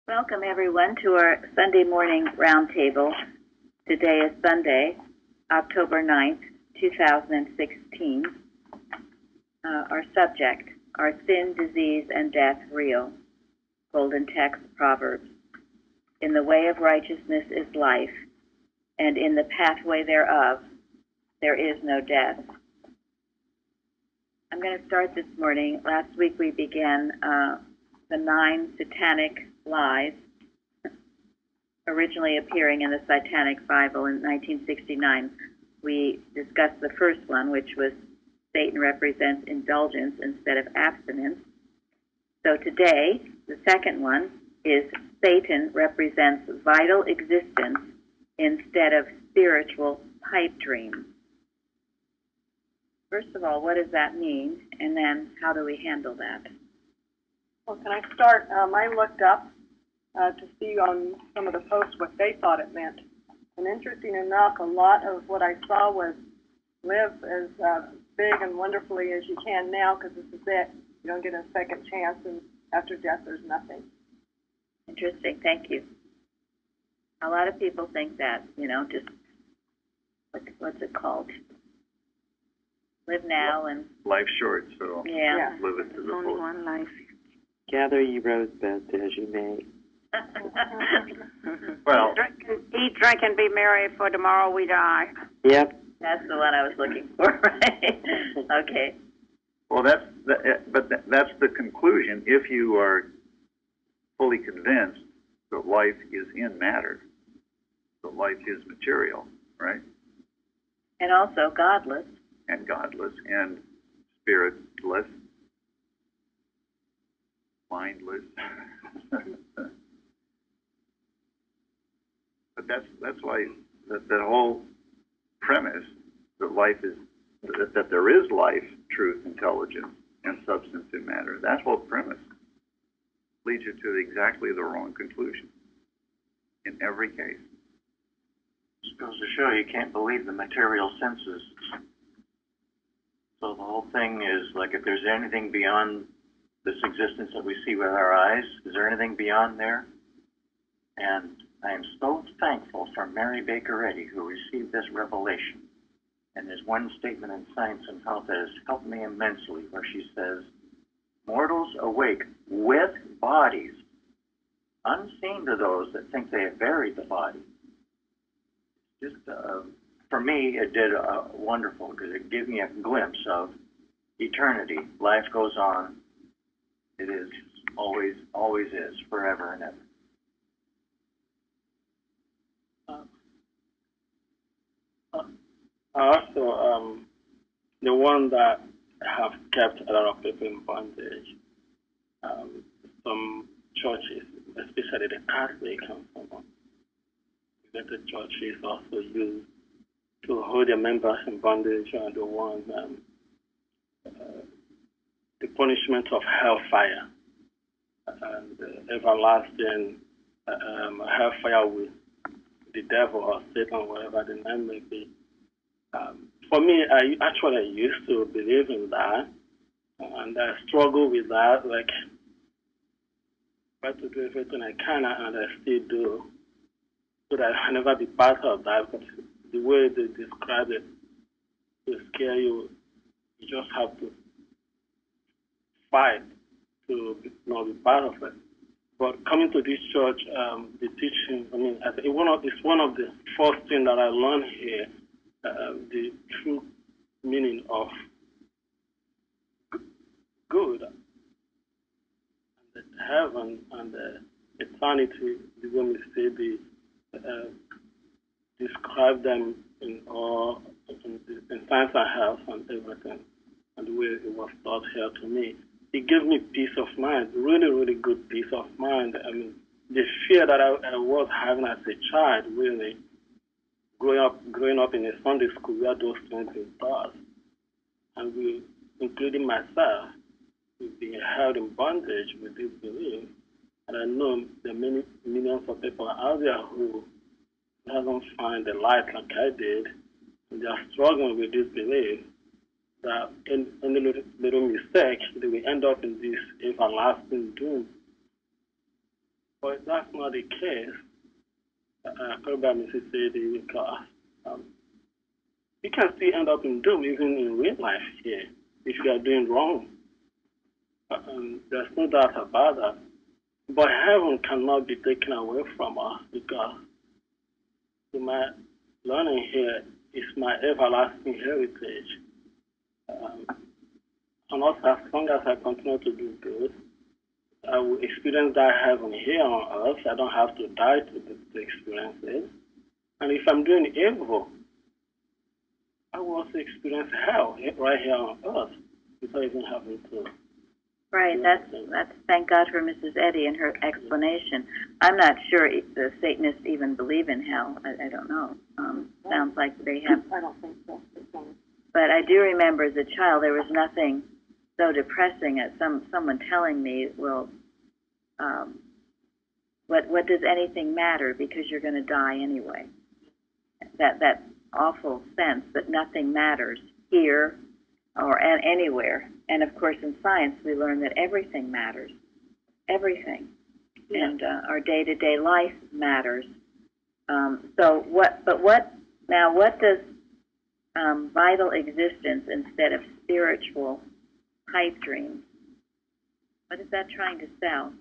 Welcome, everyone, to our Sunday morning roundtable. Today is Sunday, October 9th, 2016. Our subject, are sin, disease, and death real? Golden text, Proverbs. In the way of righteousness is life, and in the pathway thereof there is no death. I'm going to start this morning. Last week we began the 9 satanic lies originally appearing in the Satanic Bible in 1969. We discussed the first one, which was Satan represents indulgence instead of abstinence. So today, the second one is Satan represents vital existence instead of spiritual pipe dreams. First of all, what does that mean? And then how do we handle that? Well, can I start? I looked up to see on some of the posts what they thought it meant. And interesting enough, a lot of what I saw was live as big and wonderfully as you can now, because this is it. You don't get a second chance, and after death there's nothing. Interesting. Thank you. A lot of people think that, just, what's it called? Live now and... Life's short, so yeah. Live it to the fullest. Only one life. Gather ye rosebuds as you may. Well, Eat, drink, and be merry, for tomorrow we die. Yep. That's the one I was looking for, right? Okay. well, that's the conclusion. If you are fully convinced that life is in matter, that life is material, right? And also godless. And godless and spiritless, mindless. But that's why that whole premise that life is that there is life, truth, intelligence, and substance in matter. That whole premise leads you to exactly the wrong conclusion in every case. Just goes to show you can't believe the material senses. So the whole thing is like, if there's anything beyond this existence that we see with our eyes, is there anything beyond there? And I am so thankful for Mary Baker Eddy, who received this revelation. And there's one statement in Science and Health that has helped me immensely, where she says, mortals awake with bodies, unseen to those that think they have buried the body. Just, for me, it did wonderful, because it gave me a glimpse of eternity. Life goes on. It is always is, forever and ever. Also, the one that have kept a lot of people in bondage, some churches, especially the Catholic and some of the churches also use to hold their members in bondage, and the one, the punishment of hellfire and everlasting hellfire with the devil or Satan, whatever the name may be. For me, I actually used to believe in that, and I struggle with that, like, try to do everything I can, and I still do, so that I'll never be part of that, because the way they describe it to scare you, you just have to fight to not be part of it. But coming to this church, the teaching, I think it's one of the first things that I learned here, the true meaning of good, and the heaven and the eternity, the way we say describe them in Science and Health and everything, and the way it was taught here to me. It gave me peace of mind, really, really good peace of mind. The fear that I was having as a child, really, growing up in a Sunday school where those things were taught, and we, including myself, we've been held in bondage with this belief. And I know there are many millions of people out there who haven't found the light like I did, and they are struggling with this belief that in any little mistake, they will end up in this everlasting doom. But that's not the case, according to Mrs. Sadie, because you can still end up in doom even in real life here if you are doing wrong. There's no doubt about that. But heaven cannot be taken away from us because my learning here is my everlasting heritage. And also, as long as I continue to do good, I will experience that heaven here on earth. I don't have to die to experience it. And if I'm doing evil, I will also experience hell right here on earth without even having to. Right, that's thank God for Mrs. Eddy and her explanation. I'm not sure the Satanists even believe in hell. I don't know. Sounds like they have. I don't think so. But I do remember as a child there was nothing so depressing as someone telling me, well, what does anything matter because you're going to die anyway? That awful sense that nothing matters here or anywhere. And of course, in science, we learn that everything matters, everything, and our day-to-day life matters. So what does vital existence instead of spiritual pipe dreams? What is that trying to sell?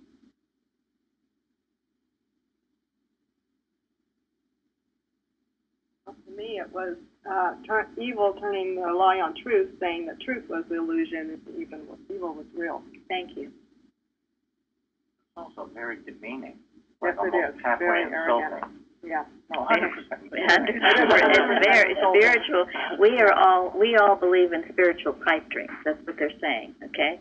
Well, to me, it was evil turning the lie on truth, saying that truth was illusion and evil was real. Thank you. It's also very demeaning. Yes, it is. Halfway Very insulting. arrogant. Yeah. No, 100%. It's very spiritual. We all believe in spiritual pipe dreams. That's what they're saying. Okay.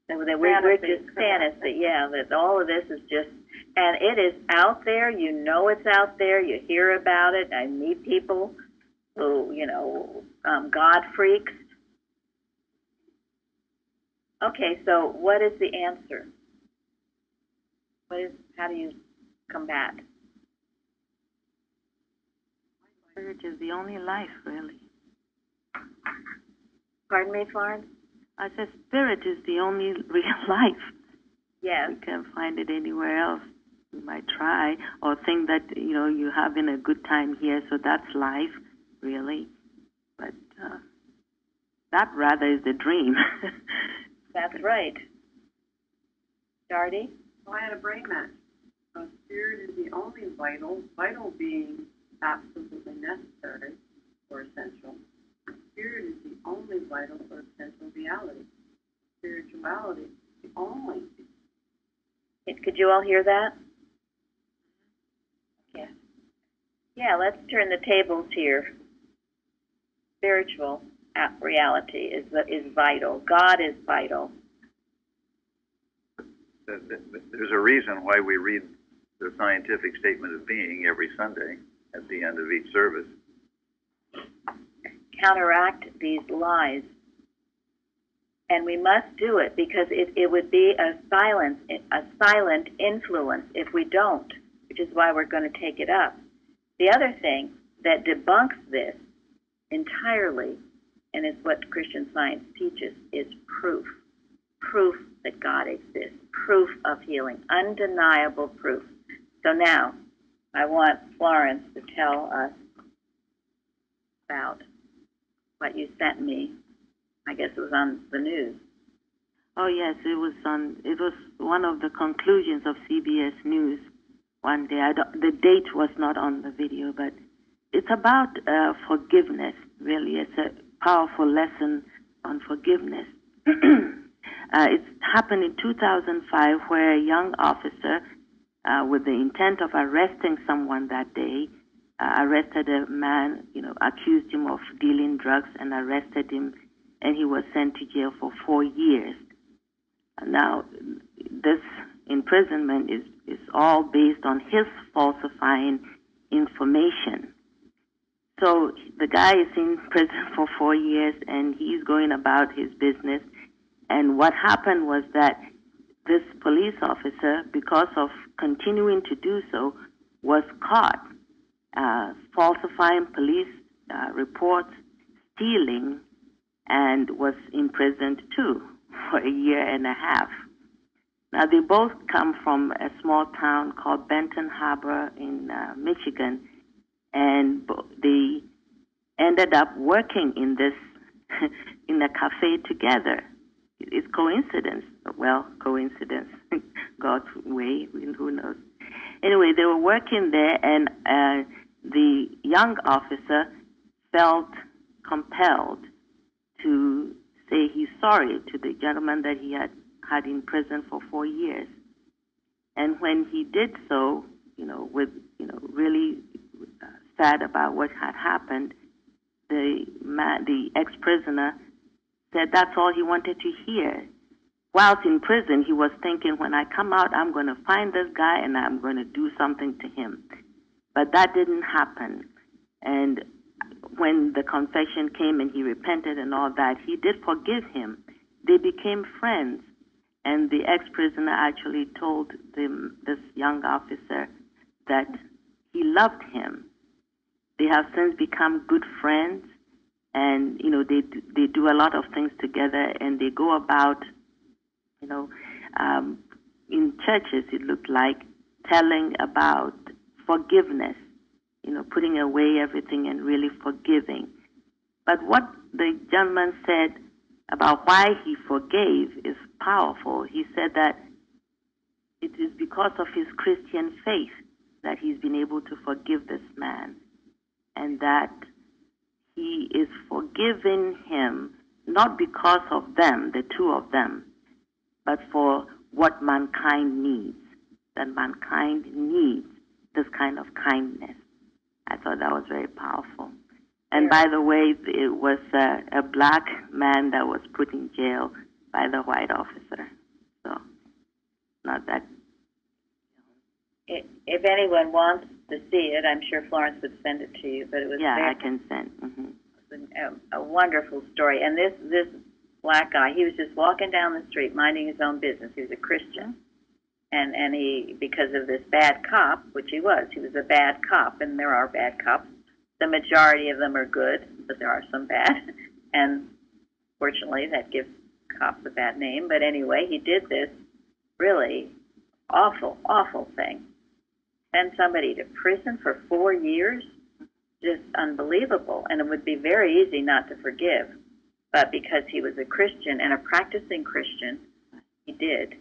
So we're just fantasy. Yeah. That all of this is just, and it is out there. You know it's out there. You hear about it. I meet people who, God freaks. Okay. So what is the answer? How do you combat? Spirit is the only life, really. Pardon me, Florence? I said spirit is the only real life. Yes. You can't find it anywhere else. You might try or think that, you're having a good time here, so that's life, really. But that rather is the dream. That's right. Darty? Well, I had a brain match. Spirit is the only vital being absolutely necessary or essential. Spirit is the only vital or essential reality. Spirituality is the only. Could you all hear that? Yeah. Yeah, let's turn the tables here. Spiritual reality is vital. God is vital. There's a reason why we read the scientific statement of being every Sunday at the end of each service. Counteract these lies. And we must do it because it would be a silent influence if we don't, which is why we're going to take it up. The other thing that debunks this entirely, and is what Christian Science teaches, is proof. Proof that God exists. Proof of healing. Undeniable proof. So now, I want Florence to tell us about what you sent me. I guess it was on the news. Oh yes, it was one of the conclusions of CBS News one day. The date was not on the video, but it's about forgiveness, really. It's a powerful lesson on forgiveness. It happened in 2005 where a young officer, with the intent of arresting someone that day, arrested a man, accused him of dealing drugs and arrested him, and he was sent to jail for 4 years. Now, this imprisonment is all based on his falsifying information. So the guy is in prison for 4 years, and he's going about his business. And what happened was that this police officer, because of continuing to do so, was caught falsifying police reports, stealing, and was imprisoned too for 1.5 years. Now, they both come from a small town called Benton Harbor in Michigan, and they ended up working in this in a cafe together. It's coincidence. Well, coincidence. God's way, who knows. Anyway, they were working there, and the young officer felt compelled to say he's sorry to the gentleman that he had in prison for 4 years. And when he did so, really sad about what had happened, the ex-prisoner said that's all he wanted to hear. Whilst in prison, he was thinking, when I come out, I'm going to find this guy and I'm going to do something to him. But that didn't happen. And when the confession came and he repented and all that, he did forgive him. They became friends. And the ex-prisoner actually told this young officer that he loved him. They have since become good friends, and they do a lot of things together, and they go about, in churches it looked like, telling about forgiveness, putting away everything and really forgiving. But what the gentleman said about why he forgave is powerful. He said that it is because of his Christian faith that he's been able to forgive this man, and that he is forgiving him not because of them, the two of them, but for what mankind needs, that mankind needs this kind of kindness. I thought that was very powerful. And by the way, it was a black man that was put in jail by the white officer. So, not that. If anyone wants to see it, I'm sure Florence would send it to you. But it was I can send. A wonderful story. And this black guy, he was just walking down the street, minding his own business. He was a Christian, and he, because of this bad cop, which he was a bad cop, and there are bad cops. The majority of them are good, but there are some bad, and fortunately that gives cops a bad name. But anyway, he did this really awful, awful thing. Send somebody to prison for 4 years, just unbelievable. And it would be very easy not to forgive. But because he was a Christian and a practicing Christian, he did.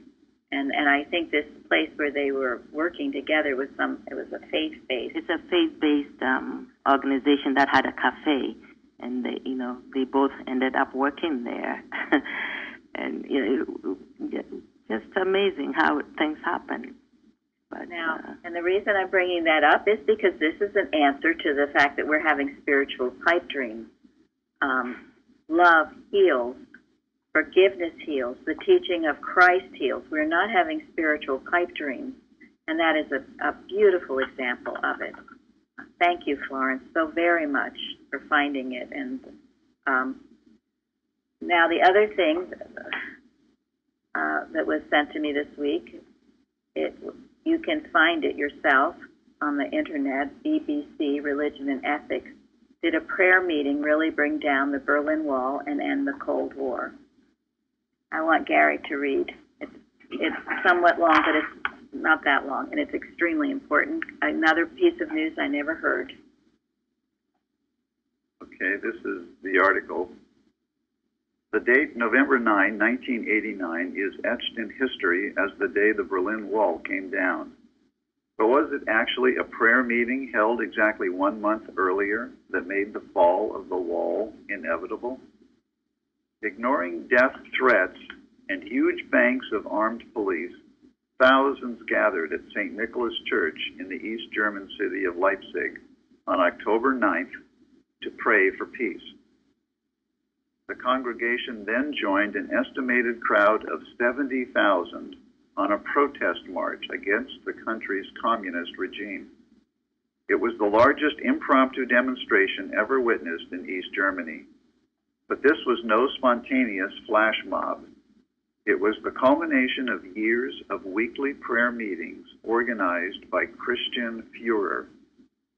And I think this place where they were working together was it was a faith-based. It's a faith-based organization that had a cafe, and they both ended up working there. And just amazing how things happen. But now, and the reason I'm bringing that up is because this is an answer to the fact that we're having spiritual pipe dreams. Love heals. Forgiveness heals. The teaching of Christ heals. We're not having spiritual pipe dreams, and that is a beautiful example of it. Thank you, Florence, so very much for finding it. And now the other thing that was sent to me this week, you can find it yourself on the internet. BBC Religion and Ethics did a prayer meeting, really bring down the Berlin Wall and end the Cold War. I want Gary to read. It's somewhat long, but it's not that long, and it's extremely important. Another piece of news I never heard. Okay, this is the article. The date, November 9, 1989, is etched in history as the day the Berlin Wall came down. But was it actually a prayer meeting held exactly 1 month earlier that made the fall of the wall inevitable? Ignoring death threats and huge banks of armed police, thousands gathered at St. Nicholas Church in the East German city of Leipzig on October 9th to pray for peace. The congregation then joined an estimated crowd of 70,000 on a protest march against the country's communist regime. It was the largest impromptu demonstration ever witnessed in East Germany. But this was no spontaneous flash mob. It was the culmination of years of weekly prayer meetings organized by Christian Führer,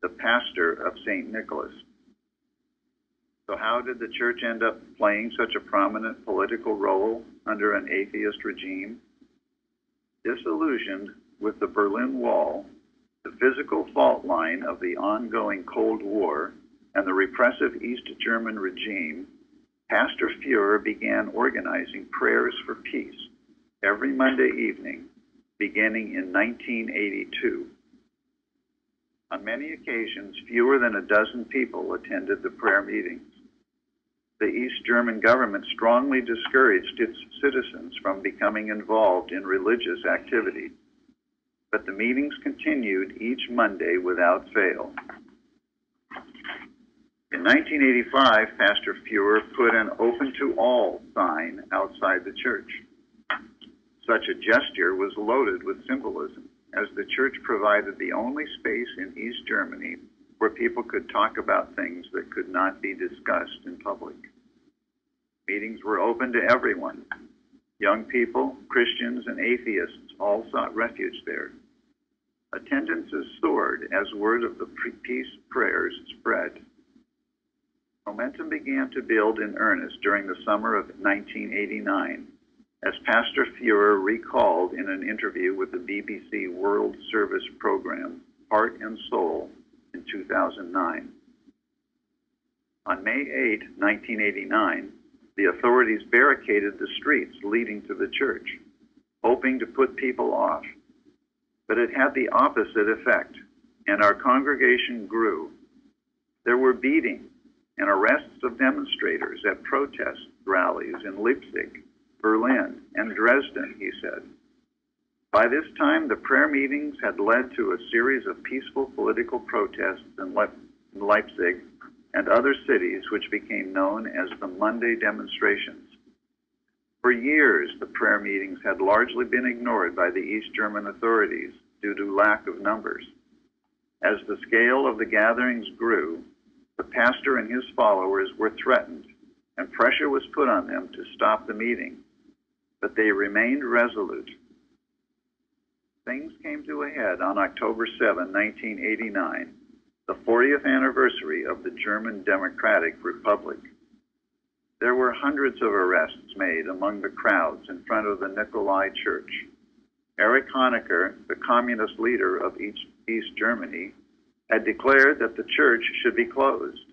the pastor of St. Nicholas. So how did the church end up playing such a prominent political role under an atheist regime? Disillusioned with the Berlin Wall, the physical fault line of the ongoing Cold War, and the repressive East German regime, Pastor Fuhrer began organizing prayers for peace every Monday evening, beginning in 1982. On many occasions, fewer than a dozen people attended the prayer meetings. The East German government strongly discouraged its citizens from becoming involved in religious activities, but the meetings continued each Monday without fail. In 1985, Pastor Fuhrer put an open to all sign outside the church. Such a gesture was loaded with symbolism, as the church provided the only space in East Germany where people could talk about things that could not be discussed in public. Meetings were open to everyone. Young people, Christians, and atheists all sought refuge there. Attendances soared as word of the peace prayers spread. Momentum began to build in earnest during the summer of 1989, as Pastor Fuhrer recalled in an interview with the BBC World Service program, Heart and Soul, in 2009. On May 8, 1989, the authorities barricaded the streets leading to the church, hoping to put people off. But it had the opposite effect, and our congregation grew. There were beatings and arrests of demonstrators at protest rallies in Leipzig, Berlin, and Dresden, he said. By this time, the prayer meetings had led to a series of peaceful political protests in Leipzig and other cities, which became known as the Monday demonstrations. For years, the prayer meetings had largely been ignored by the East German authorities due to lack of numbers. As the scale of the gatherings grew, the pastor and his followers were threatened, and pressure was put on them to stop the meeting, but they remained resolute. Things came to a head on October 7, 1989, the 40th anniversary of the German Democratic Republic. There were hundreds of arrests made among the crowds in front of the Nikolai Church. Erich Honecker, the communist leader of East Germany, had declared that the church should be closed.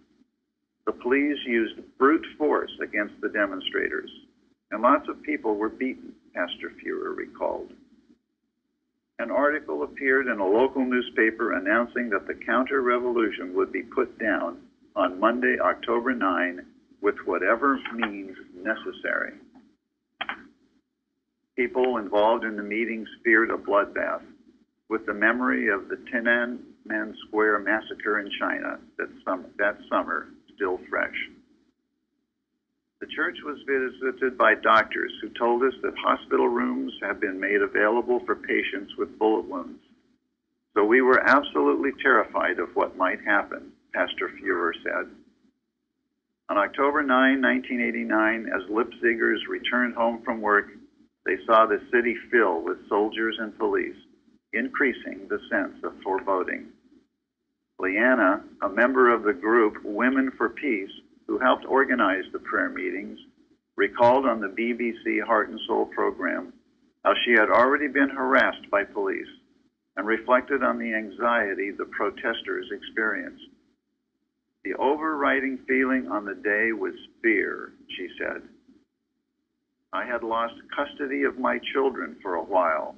The police used brute force against the demonstrators, and lots of people were beaten, Pastor Fuhrer recalled. An article appeared in a local newspaper announcing that the counter-revolution would be put down on Monday, October 9, with whatever means necessary. People involved in the meetings feared a bloodbath, with the memory of the Tiananmen Square massacre in China that summer still fresh. The church was visited by doctors who told us that hospital rooms have been made available for patients with bullet wounds. So we were absolutely terrified of what might happen, Pastor Fuhrer said. On October 9, 1989, as Leipzigers returned home from work, they saw the city fill with soldiers and police, increasing the sense of foreboding. Leanna, a member of the group Women for Peace, who helped organize the prayer meetings, recalled on the BBC Heart and Soul program how she had already been harassed by police and reflected on the anxiety the protesters experienced. The overriding feeling on the day was fear, she said. I had lost custody of my children for a while,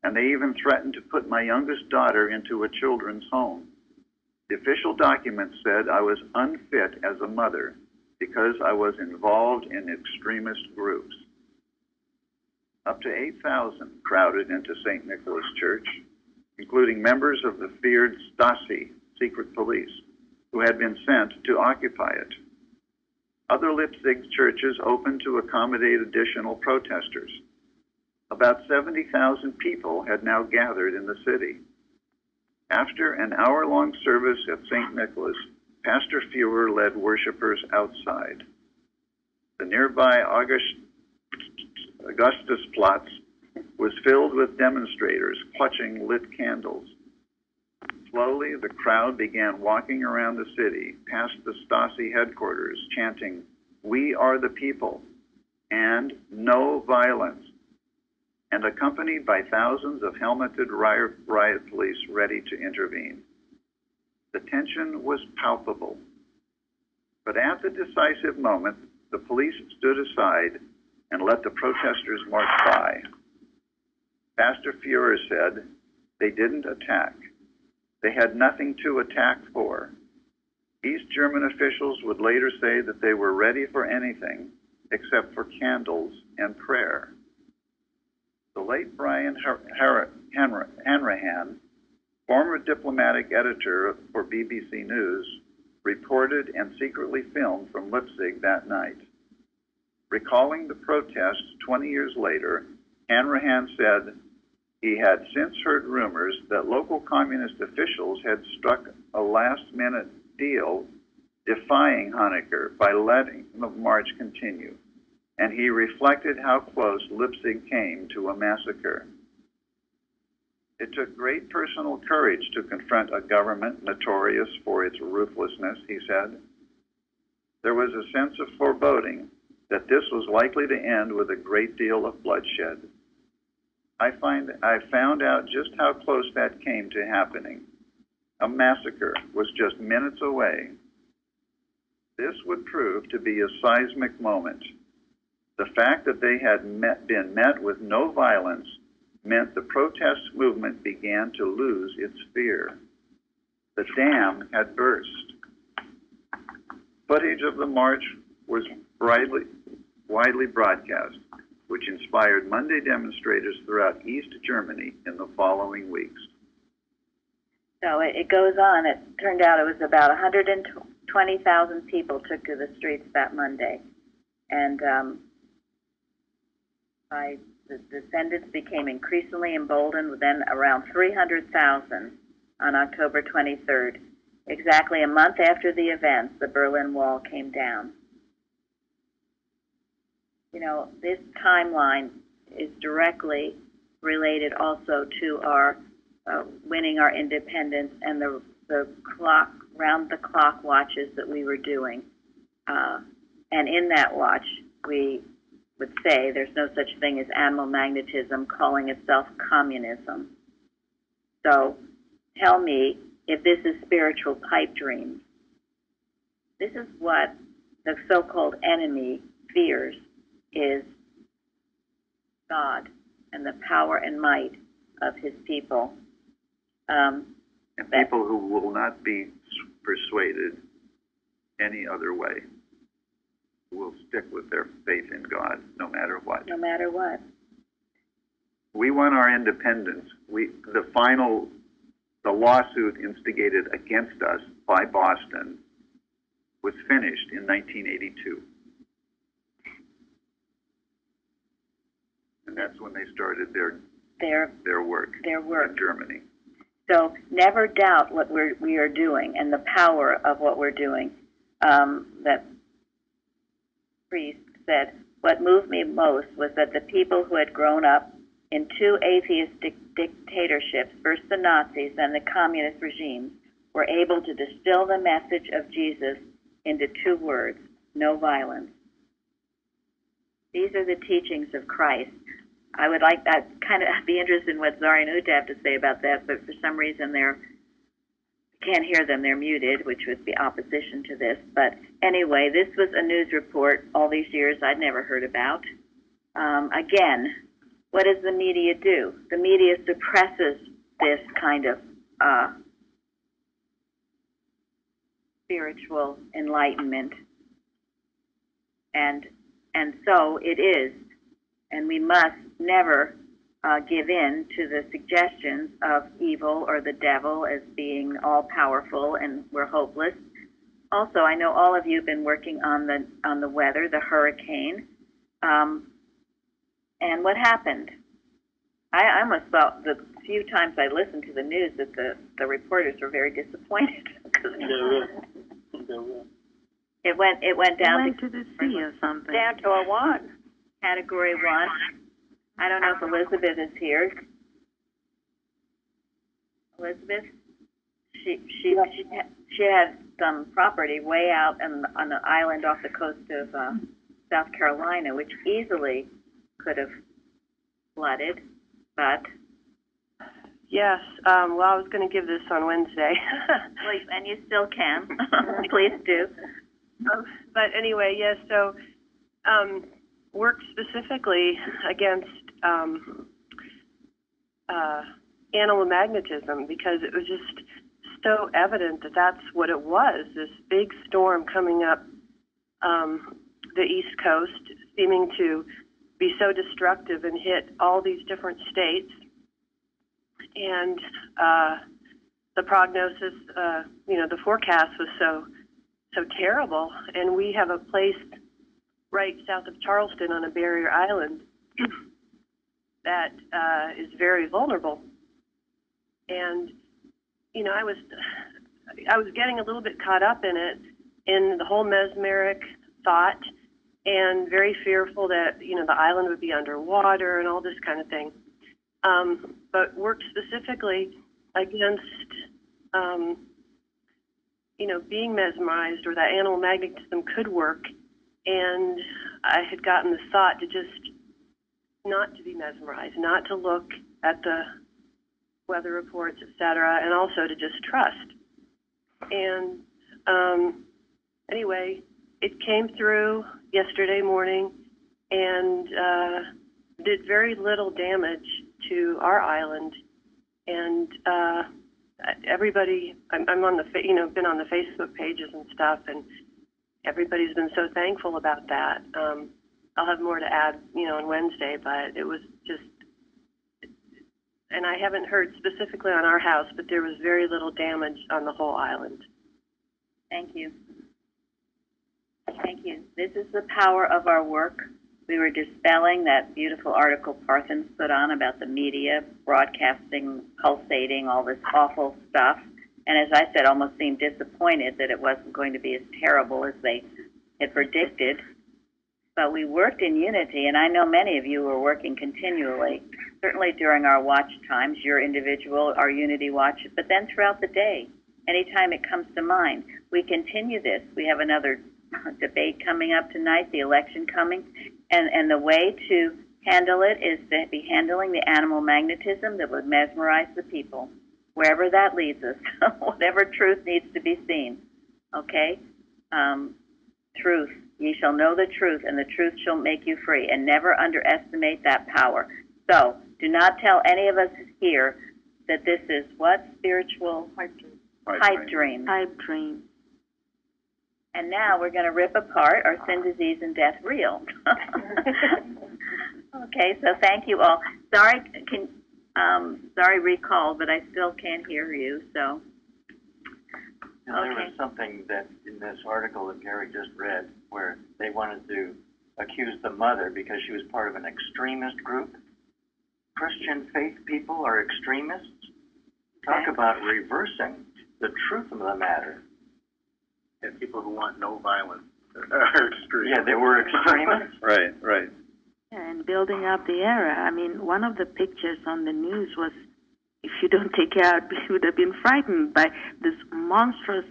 and they even threatened to put my youngest daughter into a children's home. The official document said I was unfit as a mother because I was involved in extremist groups. Up to 8,000 crowded into St. Nicholas Church, including members of the feared Stasi, secret police, who had been sent to occupy it. Other Leipzig churches opened to accommodate additional protesters. About 70,000 people had now gathered in the city. After an hour-long service at St. Nicholas, Pastor Fuhrer led worshipers outside. The nearby Augustusplatz was filled with demonstrators clutching lit candles. Slowly, the crowd began walking around the city, past the Stasi headquarters, chanting, "We are the people," and "No violence." and accompanied by thousands of helmeted riot police ready to intervene. The tension was palpable. But at the decisive moment, the police stood aside and let the protesters march by. Pastor Fuhrer said they didn't attack. They had nothing to attack for. East German officials would later say that they were ready for anything except for candles and prayer. The late Brian Hanrahan, former diplomatic editor for BBC News, reported and secretly filmed from Leipzig that night. Recalling the protests 20 years later, Hanrahan said he had since heard rumors that local communist officials had struck a last-minute deal defying Honecker by letting the march continue, and he reflected how close Leipzig came to a massacre. It took great personal courage to confront a government notorious for its ruthlessness, he said. There was a sense of foreboding that this was likely to end with a great deal of bloodshed. I found out just how close that came to happening. A massacre was just minutes away. This would prove to be a seismic moment. The fact that they had been met with no violence meant the protest movement began to lose its fear. The dam had burst. Footage of the march was widely broadcast, which inspired Monday demonstrators throughout East Germany in the following weeks. So it goes on. It turned out it was about 120,000 people took to the streets that Monday. And the descendants became increasingly emboldened, with then around 300,000 on October 23rd. Exactly a month after the events, the Berlin Wall came down. You know, this timeline is directly related also to our winning our independence and the round-the-clock watches that we were doing. And in that watch, we would say there's no such thing as animal magnetism, calling itself communism. So tell me if this is spiritual pipe dreams. This is what the so-called enemy fears, is God and the power and might of his people. And people who will not be persuaded any other way, will stick with their faith in God no matter what. No matter what. We won our independence. The lawsuit instigated against us by Boston was finished in 1982. And that's when they started their work in Germany. So never doubt what we are doing and the power of what we're doing. That priest said, what moved me most was that the people who had grown up in two atheist dictatorships, first the Nazis and the communist regimes, were able to distill the message of Jesus into two words: no violence. These are the teachings of Christ. I would like that, kind of be interested in what Zari and Uta have to say about that, but for some reason can't hear them, they're muted, which would be opposition to this. But anyway, this was a news report all these years I'd never heard about. Again, what does the media do? The media suppresses this kind of spiritual enlightenment, and so it is. And we must never give in to the suggestions of evil or the devil as being all-powerful and we're hopeless. Also, I know all of you have been working on the weather, the hurricane, and what happened? I almost felt the few times I listened to the news that the reporters were very disappointed. It went down to the sea or something. Down to a 1. Category 1. I don't know if Elizabeth is here. Elizabeth, she had some property way out on an island off the coast of South Carolina, which easily could have flooded, but Yes. Well, I was going to give this on Wednesday. and you still can. Please do. But anyway, yes. So worked specifically against animal magnetism because it was just so evident that that's what it was. This big storm coming up the East Coast, seeming to be so destructive and hit all these different states. And the prognosis, the forecast was so terrible. And we have a place right south of Charleston on a barrier island that is very vulnerable. And I was getting a little bit caught up in it, in the whole mesmeric thought, and very fearful that the island would be underwater and all this kind of thing. But worked specifically against, being mesmerized, or that animal magnetism could work. And I had gotten this thought to just not to be mesmerized, not to look at the weather reports, etc., and also to just trust. And anyway, it came through yesterday morning and did very little damage to our island. And everybody, I'm on the, been on the Facebook pages and stuff, and everybody's been so thankful about that. I'll have more to add, on Wednesday, but it was just, and I haven't heard specifically on our house, but there was very little damage on the whole island. Thank you. Thank you. This is the power of our work. We were dispelling that beautiful article Parthens put on about the media broadcasting, pulsating, all this awful stuff. And as I said, almost seemed disappointed that it wasn't going to be as terrible as they had predicted. But we worked in unity, and I know many of you were working continually, certainly during our watch times, your individual, our unity watch, but then throughout the day, anytime it comes to mind. We continue this. We have another debate coming up tonight, the election coming, and the way to handle it is to be handling the animal magnetism that would mesmerize the people, wherever that leads us, whatever truth needs to be seen, okay? Truth. Ye shall know the truth, and the truth shall make you free, and never underestimate that power. So, do not tell any of us here that this is what? Spiritual? Pipe dream. Pipe dream. And now we're going to rip apart our sin, disease, and death real. Okay, so thank you all. Sorry, recall, but I still can't hear you, so. Now, there was something that in this article that Gary just read where they wanted to accuse the mother because she was part of an extremist group. Christian faith people are extremists. Talk about reversing the truth of the matter. And people who want no violence are extremists. Yeah, they were extremists. Right. And building up the era. I mean, one of the pictures on the news was, if you don't take care out, you would have been frightened by this monstrous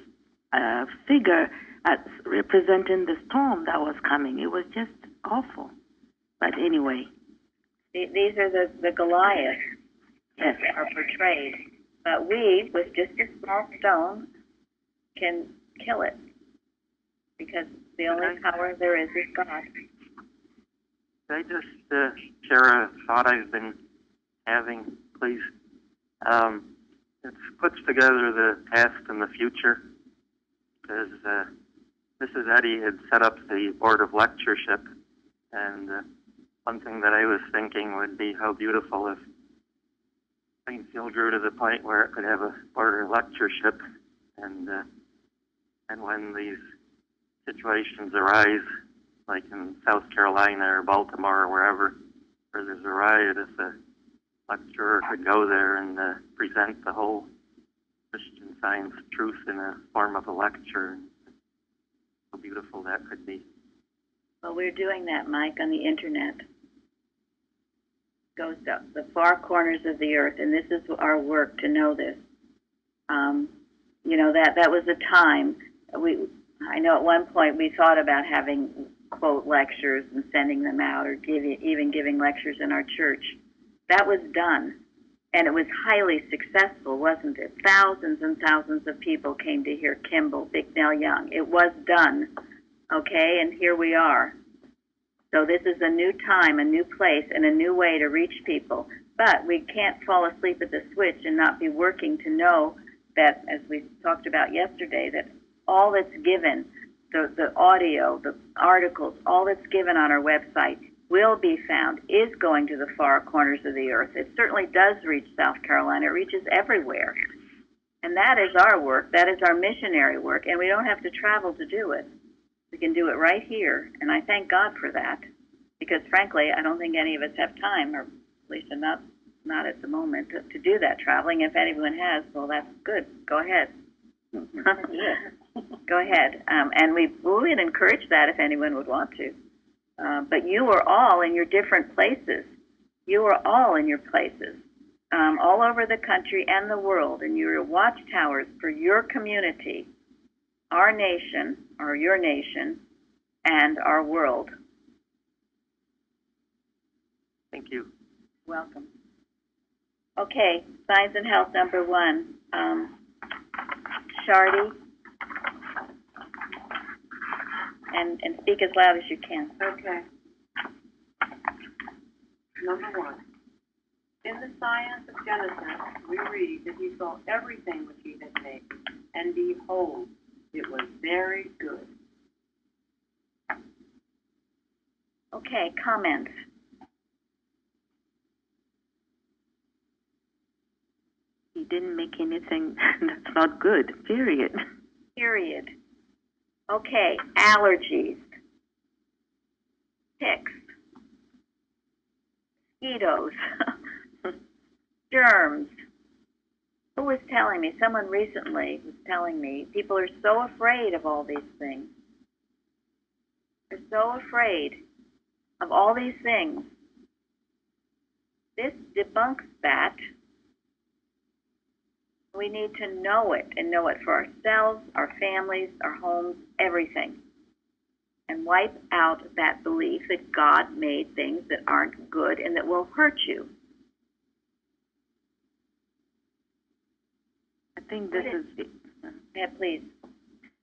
figure representing the storm that was coming. It was just awful. But anyway. These are the Goliaths that are portrayed. But we, with just a small stone, can kill it. Because the only power there is God. Could I just share a thought I've been having, please? It puts together the past and the future, because Mrs. Eddy had set up the board of lectureship, and one thing that I was thinking would be how beautiful if Plainfield grew to the point where it could have a board of lectureship, and when these situations arise, like in South Carolina or Baltimore or wherever, where there's a riot, if a lecturer could go there and present the whole Christian Science truth in a form of a lecture. How beautiful that could be. Well, we're doing that, Mike, on the internet. Goes to the far corners of the earth, and this is our work to know this. That was a time. I know at one point we thought about having, quote, lectures and sending them out, or even giving lectures in our church. That was done. And it was highly successful, wasn't it? Thousands and thousands of people came to hear Kimball, Bicknell Young. It was done, okay? And here we are. So this is a new time, a new place, and a new way to reach people. But we can't fall asleep at the switch and not be working to know that, as we talked about yesterday, that all that's given, the audio, the articles, all that's given on our website will be found, is going to the far corners of the earth. It certainly does reach South Carolina. It reaches everywhere. And that is our work. That is our missionary work. And we don't have to travel to do it. We can do it right here. And I thank God for that. Because, frankly, I don't think any of us have time, or at least not at the moment, to do that traveling. If anyone has, well, that's good. Go ahead. Go ahead. And we would encourage that if anyone would want to. But you are all in your different places. You are all in your places, all over the country and the world, and you're watchtowers for your community, our nation, or your nation, and our world. Thank you. Welcome. Okay, Science and Health number 1. Shardy. And speak as loud as you can. Okay. Number 1. In the science of Genesis, we read that he saw everything which he had made, and behold, it was very good. Okay, comments. He didn't make anything that's not good, period. Period. Okay, allergies, ticks, mosquitoes, germs. Who was telling me? Someone recently was telling me people are so afraid of all these things. They're so afraid of all these things. This debunks that. We need to know it, and know it for ourselves, our families, our homes, everything. And wipe out that belief that God made things that aren't good and that will hurt you. I think this is... Yeah, please.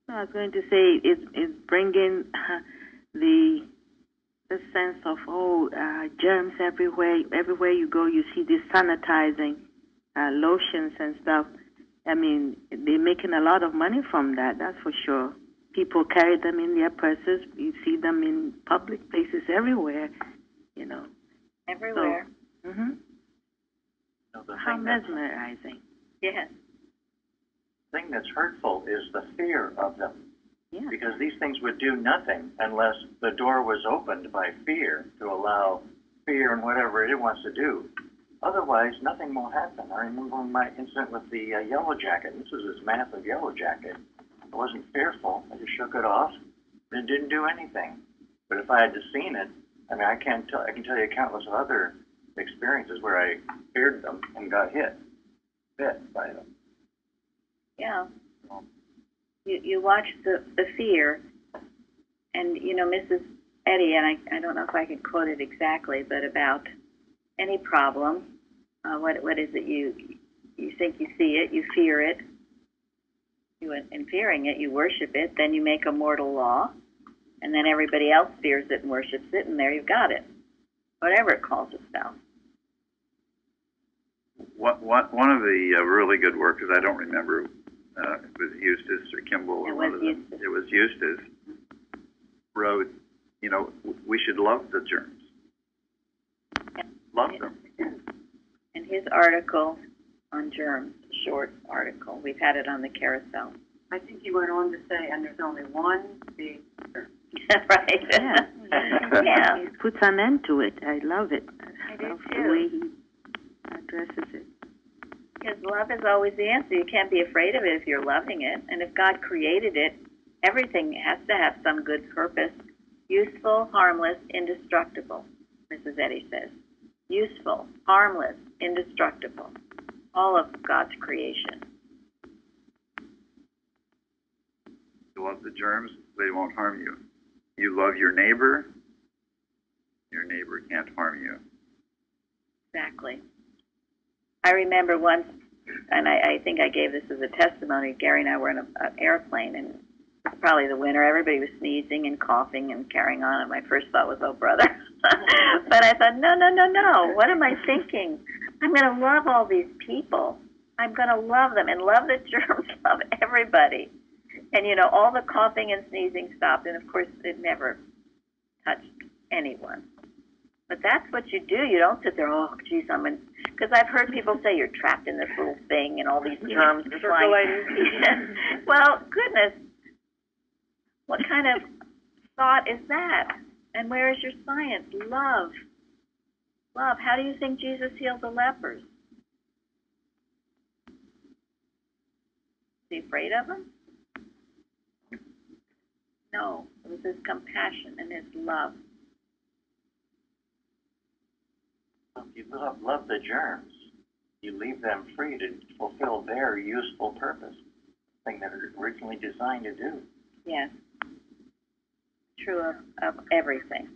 I was going to say it's bringing the sense of, germs everywhere. Everywhere you go, you see this sanitizing. Lotions and stuff. I mean, they're making a lot of money from that, that's for sure. People carry them in their purses. You see them in public places everywhere, you know. Everywhere. So, How mesmerizing. Yes. The thing that's hurtful is the fear of them. Yeah. Because these things would do nothing unless the door was opened by fear to allow fear and whatever it wants to do. Otherwise, nothing will happen. I remember my incident with the yellow jacket. This was this massive yellow jacket. I wasn't fearful. I just shook it off, and it didn't do anything. But if I had seen it, I mean, I can tell you countless of other experiences where I feared them and got bit by them. Yeah. You watch the fear, and, you know, Mrs. Eddy, and I don't know if I can quote it exactly, but about any problem, what is it? You think you see it, you fear it. In fearing it, you worship it. Then you make a mortal law, and then everybody else fears it and worships it, and there you've got it. Whatever it calls itself. One of the really good works, I don't remember if it was Eustace or Kimball or one of them. It was Eustace. Wrote, you know, we should love the germs. Love them. And his article on germs, short article, we've had it on the carousel. I think he went on to say, and there's only one big germ. Right. Yeah. Yeah. He puts an end to it. I love it. I do love too. the way he addresses it. Because love is always the answer. You can't be afraid of it if you're loving it. And if God created it, everything has to have some good purpose. Useful, harmless, indestructible, Mrs. Eddy says. Useful, harmless, indestructible. All of God's creation. You love the germs, they won't harm you. You love your neighbor can't harm you. Exactly. I remember once, and I think I gave this as a testimony. Gary and I were in an airplane, and it was probably the winter. Everybody was sneezing and coughing and carrying on, and my first thought was, oh, brother. But I thought, no. What am I thinking? I'm going to love all these people. I'm going to love them and love the germs, love everybody. And, all the coughing and sneezing stopped, and, of course, it never touched anyone. But that's what you do. You don't sit there, oh, geez, because I've heard people say you're trapped in this little thing and all these germs are flying. Well, goodness, what kind of thought is that? And where is your science? Love. Love. How do you think Jesus healed the lepers? Was he afraid of them? No. It was his compassion and his love. If you love the germs, you leave them free to fulfill their useful purpose, the thing that they're originally designed to do. Yes. True of everything.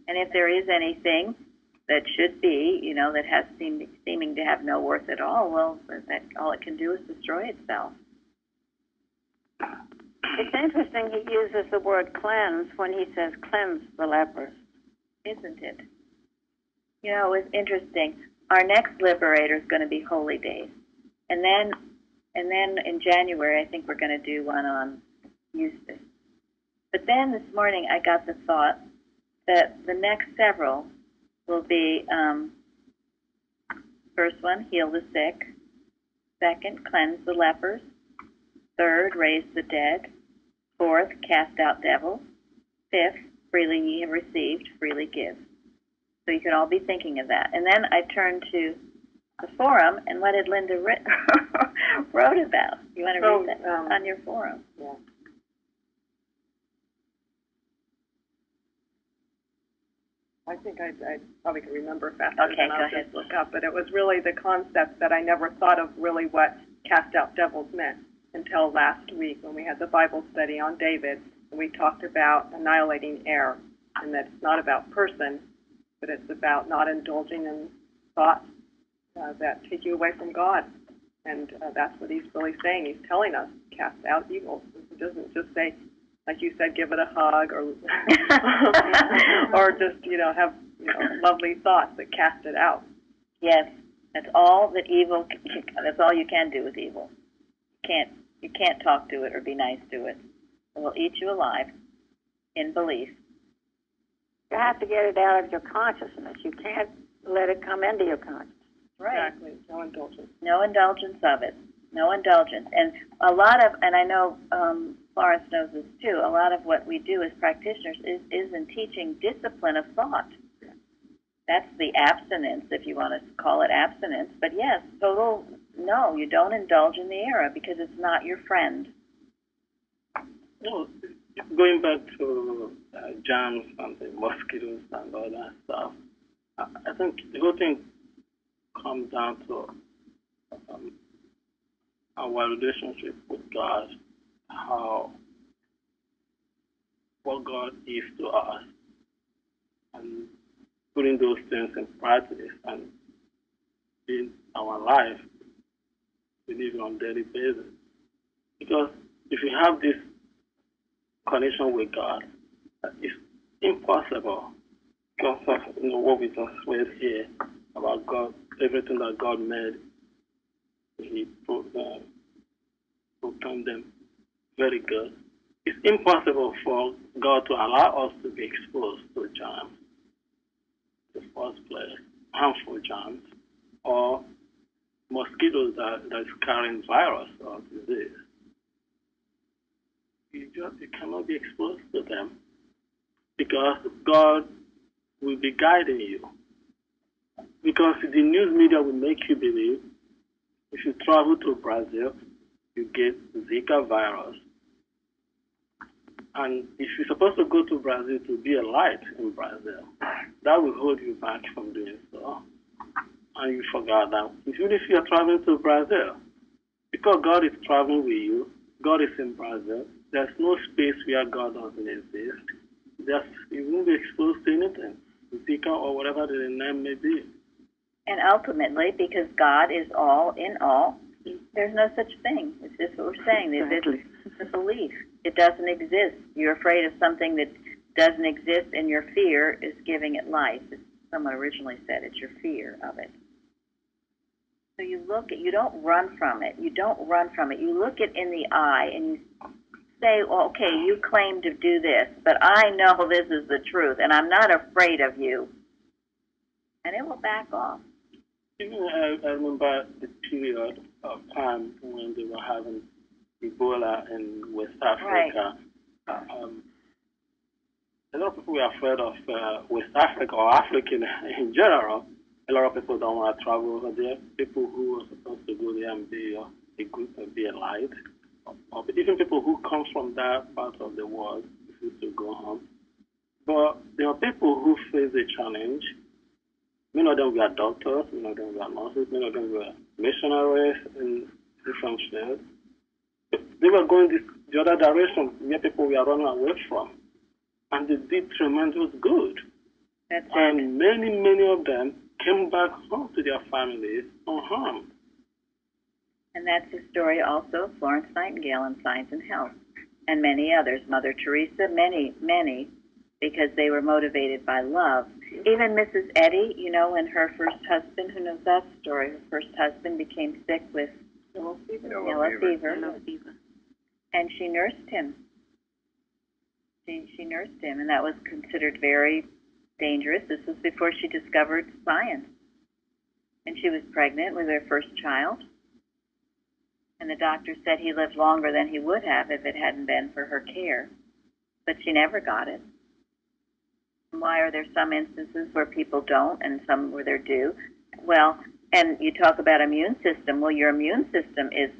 And if there is anything that should be, that has seeming to have no worth at all, well, that all it can do is destroy itself. It's interesting he uses the word cleanse when he says cleanse the lepers. Isn't it? It was interesting. Our next Liberator is going to be Holy Days. And then in January, I think we're going to do one on Eustace. But then this morning, I got the thought that the next several will be, first one, heal the sick. Second, cleanse the lepers. Third, raise the dead. Fourth, cast out devils. Fifth, freely ye have received, freely give. So you could all be thinking of that. And then I turned to the forum, and what did Linda wrote about? You want to read that on your forum? Yeah. I think I probably can remember faster than I'll just look up, but it was really the concept that I never thought of really what cast out devils meant until last week when we had the Bible study on David, and we talked about annihilating error, and that it's not about person, but it's about not indulging in thoughts that take you away from God. And that's what he's really saying. He's telling us, cast out evil. He doesn't just say, like you said, give it a hug or or just, have, lovely thoughts, but cast it out. Yes, that's all that evil, that's all you can do with evil. You can't talk to it or be nice to it. It will eat you alive in belief. You have to get it out of your consciousness. You can't let it come into your consciousness. Right. Exactly. No indulgence. No indulgence of it. No indulgence. And a lot of, and I know Florence knows this too, a lot of what we do as practitioners is in teaching discipline of thought. That's the abstinence, if you want to call it abstinence. But yes, total, no, you don't indulge in the error because it's not your friend. No, going back to germs and the mosquitoes and all that stuff, I think the whole thing comes down to our relationship with God, what God is to us, and putting those things in practice and in our life, we live on a daily basis. Because if you have this connection with God, it's impossible because of what we just read here about God, everything that God made, He proclaimed them very good. It's impossible for God to allow us to be exposed to germs in the first place, harmful germs, or mosquitoes that is carrying virus or disease. You cannot be exposed to them because God will be guiding you. Because the news media will make you believe if you travel to Brazil, you get Zika virus. And if you're supposed to go to Brazil to be a light in Brazil, that will hold you back from doing so. And you forgot that. Even if you're traveling to Brazil, because God is traveling with you, God is in Brazil, there's no space where God doesn't exist. You won't be exposed to anything, Zika or whatever the name may be. And ultimately, because God is all in all, there's no such thing. It's just what we're saying. Exactly. It's a belief. It doesn't exist. You're afraid of something that doesn't exist, and your fear is giving it life. As someone originally said, it's your fear of it. So you don't run from it. You don't run from it. You look it in the eye, and you say, well, okay, you claim to do this, but I know this is the truth, and I'm not afraid of you. And it will back off. Even I remember the period of time when they were having Ebola in West Africa. Right. A lot of people were afraid of West Africa or African in general. A lot of people don't want to travel over there. People who are supposed to go there and be a light. Or even people who come from that part of the world refuse to go home. But there are people who face the challenge. Many of them were doctors, many of them were nurses, many of them were missionaries in different fields. They were going the other direction where people were running away from. And they did tremendous good. And many of them came back home to their families unharmed. And that's the story also of Florence Nightingale in Science and Health, and many others. Mother Teresa, many, because they were motivated by love. Even Mrs. Eddy, when her first husband, who knows that story, her first husband became sick with yellow fever. And she nursed him. She nursed him, and that was considered very dangerous. This was before she discovered science. And she was pregnant with her first child. And the doctor said he lived longer than he would have if it hadn't been for her care. But she never got it. Why are there some instances where people don't and some where they do? Well, and you talk about immune system. Well, your immune system is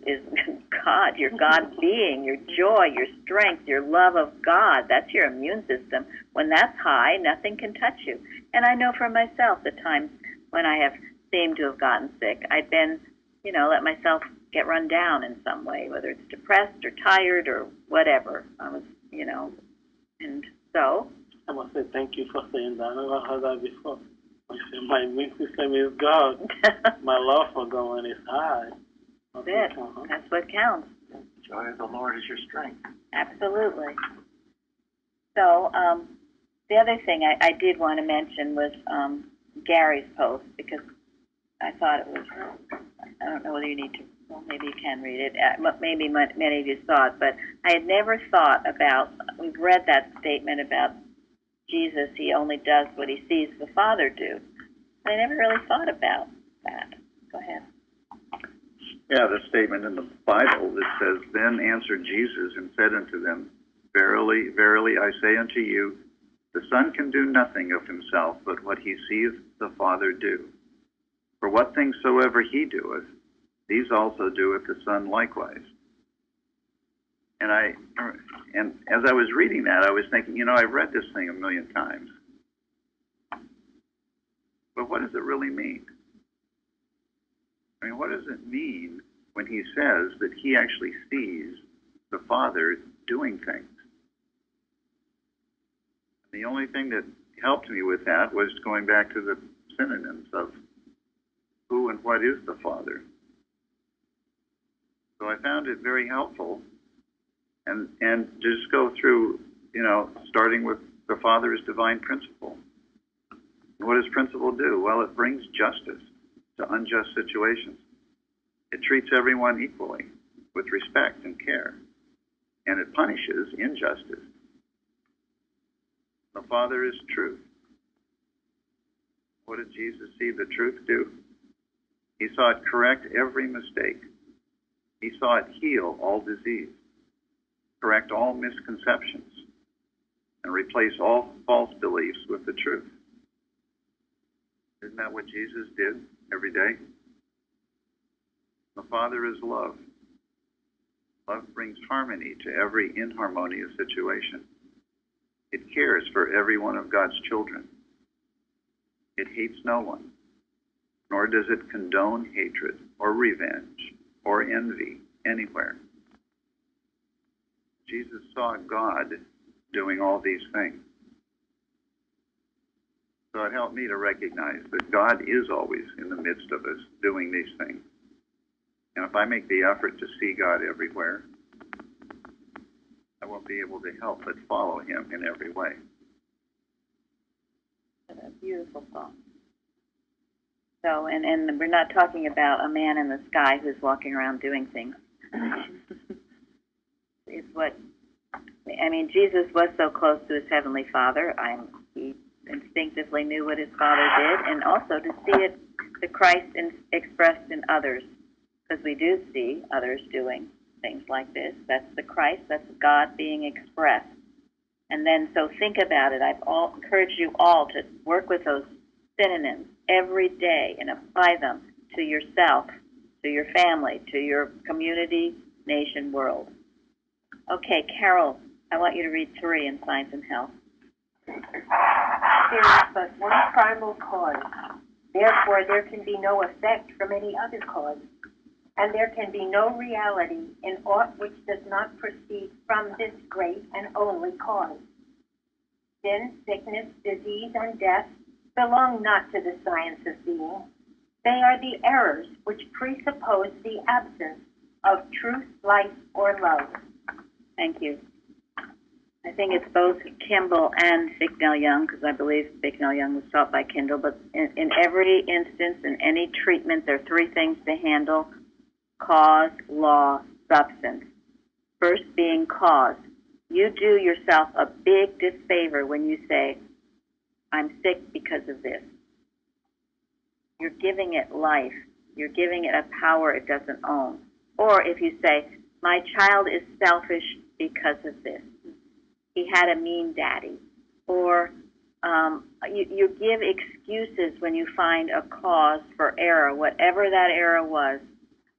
God, your God being, your joy, your strength, your love of God. That's your immune system. When that's high, nothing can touch you. And I know for myself the times when I have seemed to have gotten sick, I've been, let myself get run down in some way, whether it's depressed or tired or whatever. I was, and so. I must say thank you for saying that. I never heard that before. I say my immune system is God. My love for God is high. That's it. That's what counts. The joy of the Lord is your strength. Absolutely. So the other thing I did want to mention was Gary's post, because I thought it was, I don't know whether you need to, well, maybe you can read it. Maybe many of you saw it, but I had never thought about, we've read that statement about Jesus, he only does what he sees the Father do. I never really thought about that. Go ahead. Yeah, the statement in the Bible that says, Then answered Jesus and said unto them, Verily, verily, I say unto you, the Son can do nothing of himself, but what he seeth the Father do. For what things soever he doeth, these also doeth the Son likewise. And as I was reading that, I was thinking, I've read this thing a million times. But what does it really mean? I mean, what does it mean when he says that he actually sees the Father doing things? The only thing that helped me with that was going back to the synonyms of who and what is the Father. So I found it very helpful. And just go through, starting with the Father is divine principle. And what does principle do? Well, it brings justice to unjust situations. It treats everyone equally with respect and care. And it punishes injustice. The Father is truth. What did Jesus see the truth do? He saw it correct every mistake. He saw it heal all disease, correct all misconceptions, and replace all false beliefs with the truth. Isn't that what Jesus did every day? The Father is love. Love brings harmony to every inharmonious situation. It cares for every one of God's children. It hates no one, nor does it condone hatred or revenge or envy anywhere. Jesus saw God doing all these things. So it helped me to recognize that God is always in the midst of us doing these things. And if I make the effort to see God everywhere, I won't be able to help but follow him in every way. A beautiful thought. So, and we're not talking about a man in the sky who's walking around doing things. It's what, I mean, Jesus was so close to his heavenly Father. He instinctively knew what his Father did, and also to see it, the Christ expressed in others, because we do see others doing things like this. That's the Christ, that's God being expressed. And then, so think about it. I've encouraged you all to work with those synonyms every day and apply them to yourself, to your family, to your community, nation, world. Okay, Carol, I want you to read 3 in Science and Health. There is but one primal cause. Therefore, there can be no effect from any other cause. And there can be no reality in aught which does not proceed from this great and only cause. Sin, sickness, disease, and death belong not to the science of being. They are the errors which presuppose the absence of truth, life, or love. Thank you. I think it's both Kimball and Bicknell Young, because I believe Bicknell Young was taught by Kindle, but in every instance, in any treatment, there are 3 things to handle: cause, law, substance. First being cause. You do yourself a big disfavor when you say, I'm sick because of this. You're giving it life. You're giving it a power it doesn't own. Or if you say, my child is selfish because of this. He had a mean daddy. Or you give excuses when you find a cause for error, whatever that error was.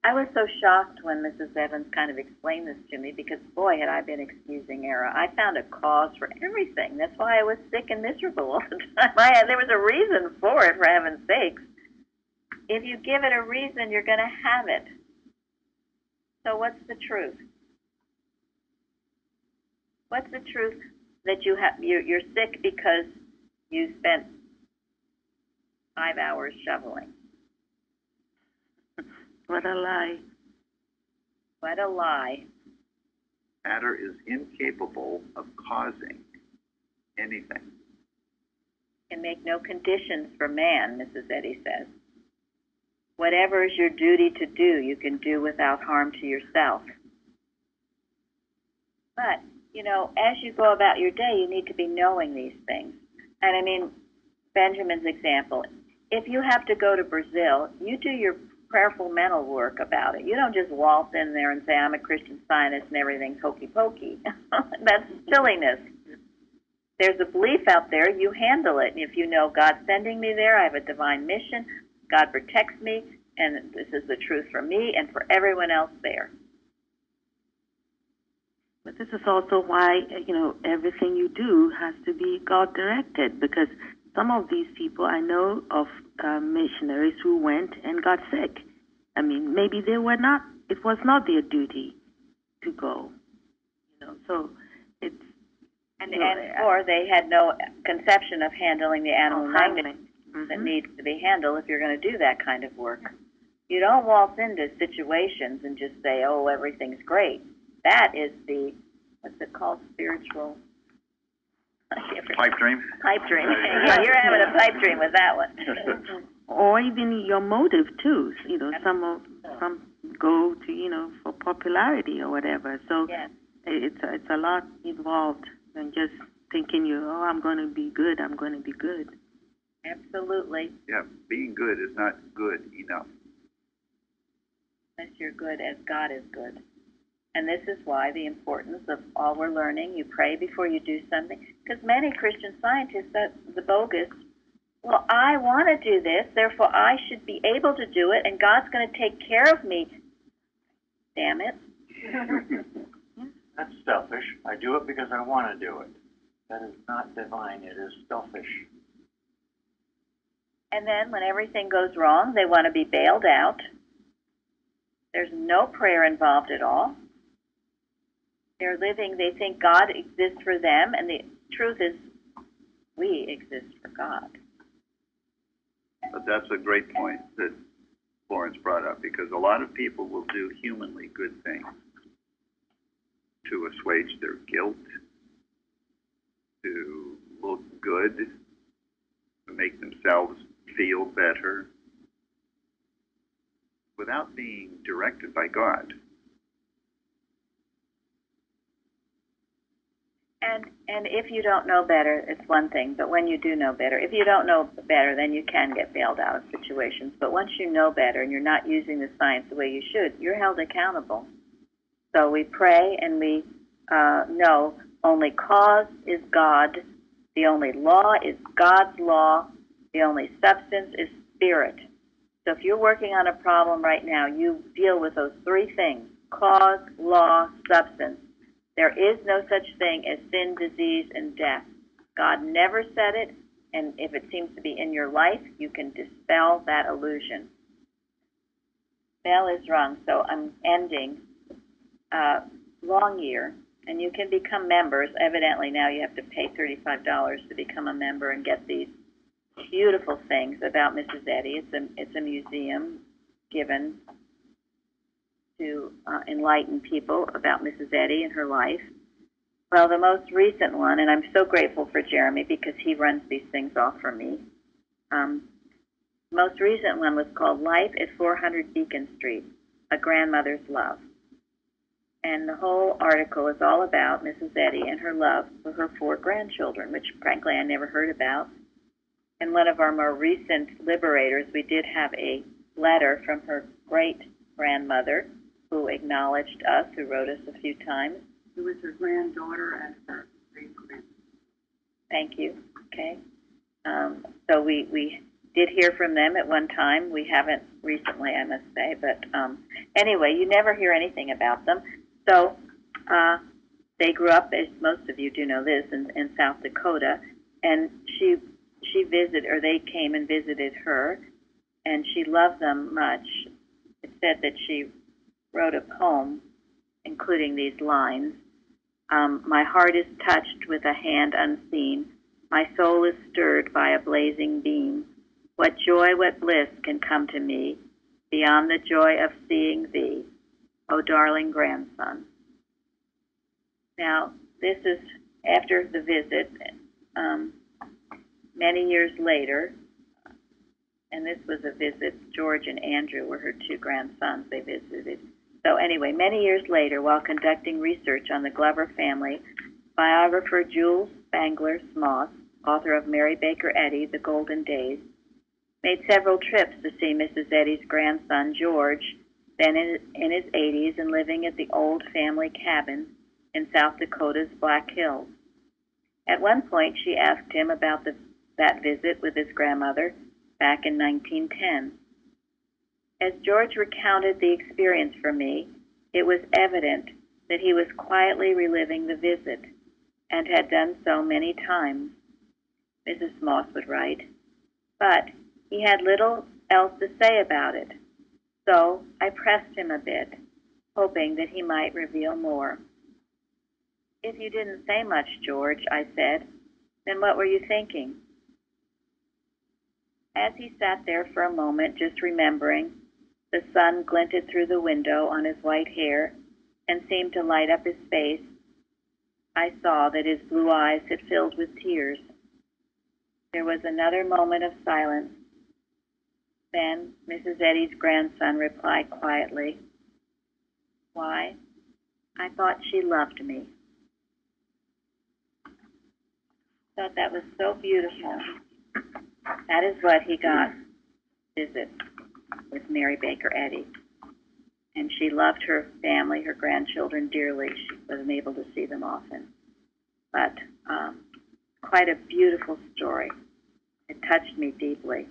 I was so shocked when Mrs. Evans kind of explained this to me because, boy, had I been excusing error. I found a cause for everything. That's why I was sick and miserable all the time. There was a reason for it, for heaven's sakes. If you give it a reason, you're going to have it. So what's the truth? What's the truth that you're sick because you spent 5 hours shoveling? What a lie. What a lie. Matter is incapable of causing anything. Can make no conditions for man, Mrs. Eddy says. Whatever is your duty to do, you can do without harm to yourself. But, as you go about your day, you need to be knowing these things. And I mean, Benjamin's example, if you have to go to Brazil, you do your prayerful mental work about it. You don't just waltz in there and say, I'm a Christian Scientist and everything's hokey-pokey. That's silliness. There's a belief out there, you handle it. And if you know God's sending me there, I have a divine mission, God protects me, and this is the truth for me and for everyone else there. But this is also why, everything you do has to be God-directed, because some of these people, I know of missionaries who went and got sick. I mean, maybe it was not their duty to go. So it's... Or they had no conception of handling the animal magnet that needs to be handled if you're going to do that kind of work. You don't waltz into situations and just say, oh, everything's great. That is the, what's it called, spiritual... Pipe dream? Pipe dream. You're having a pipe dream with that one. Or even your motive, too. Some go to, for popularity or whatever. So it's a lot involved than just thinking I'm going to be good, I'm going to be good. Absolutely. Yeah, being good is not good enough. Unless you're good as God is good. And this is why the importance of all we're learning, you pray before you do something. Because many Christian Scientists, that's the bogus, well, I want to do this, therefore I should be able to do it, and God's going to take care of me. Damn it. That's selfish. I do it because I want to do it. That is not divine. It is selfish. And then when everything goes wrong, they want to be bailed out. There's no prayer involved at all. They're living, they think God exists for them, and the truth is we exist for God. But that's a great point that Florence brought up, because a lot of people will do humanly good things to assuage their guilt, to look good, to make themselves feel better, without being directed by God. And if you don't know better, it's one thing, but when you do know better, if you don't know better, then you can get bailed out of situations. But once you know better and you're not using the science the way you should, you're held accountable. So we pray and we know only cause is God, the only law is God's law, the only substance is spirit. So if you're working on a problem right now, you deal with those three things: cause, law, substance. There is no such thing as sin, disease, and death. God never said it, and if it seems to be in your life, you can dispel that illusion. Bell is rung, so I'm ending long year, and you can become members. Evidently now you have to pay $35 to become a member and get these beautiful things about Mrs. Eddy. It's a museum given to enlighten people about Mrs. Eddy and her life. Well, the most recent one, and I'm so grateful for Jeremy because he runs these things off for me. Most recent one was called Life at 400 Beacon Street, A Grandmother's Love. And the whole article is all about Mrs. Eddy and her love for her 4 grandchildren, which frankly I never heard about. And one of our more recent liberators, we did have a letter from her great-grandmother who acknowledged us, who wrote us a few times. It was her granddaughter and her great-grandmother. Thank you. Okay. So we did hear from them at one time. We haven't recently, I must say. But anyway, you never hear anything about them. So they grew up, as most of you do know this, in South Dakota. And she visited, or they came and visited her, and she loved them much. It said that she wrote a poem, including these lines. My heart is touched with a hand unseen. My soul is stirred by a blazing beam. What joy, what bliss can come to me beyond the joy of seeing thee, O darling grandson. Now, this is after the visit, many years later, and this was a visit, George and Andrew were her 2 grandsons they visited. So anyway, many years later, while conducting research on the Glover family, biographer Jules Spangler Smoss, author of Mary Baker Eddy, The Golden Days, made several trips to see Mrs. Eddy's grandson, George, then in his 80s and living at the old family cabin in South Dakota's Black Hills. At one point, she asked him about that visit with his grandmother back in 1910. As George recounted the experience for me, it was evident that he was quietly reliving the visit and had done so many times, Mrs. Moss would write. But he had little else to say about it, so I pressed him a bit, hoping that he might reveal more. If you didn't say much, George, I said, then what were you thinking? As he sat there for a moment, just remembering, the sun glinted through the window on his white hair and seemed to light up his face. I saw that his blue eyes had filled with tears. There was another moment of silence. Then Mrs. Eddy's grandson replied quietly, "Why, I thought she loved me." Thought that was so beautiful. That is what he got, visit with Mary Baker Eddy. And she loved her family, her grandchildren dearly. She wasn't able to see them often. But quite a beautiful story. It touched me deeply.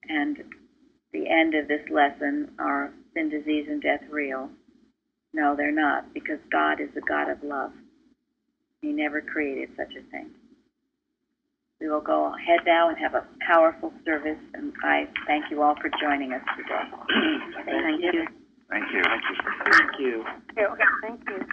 And the end of this lesson, are sin, disease, and death real? No, they're not, because God is a God of love. He never created such a thing. We will go ahead now and have a powerful service, and I thank you all for joining us today. Thank you. Thank you. Thank you. Thank you.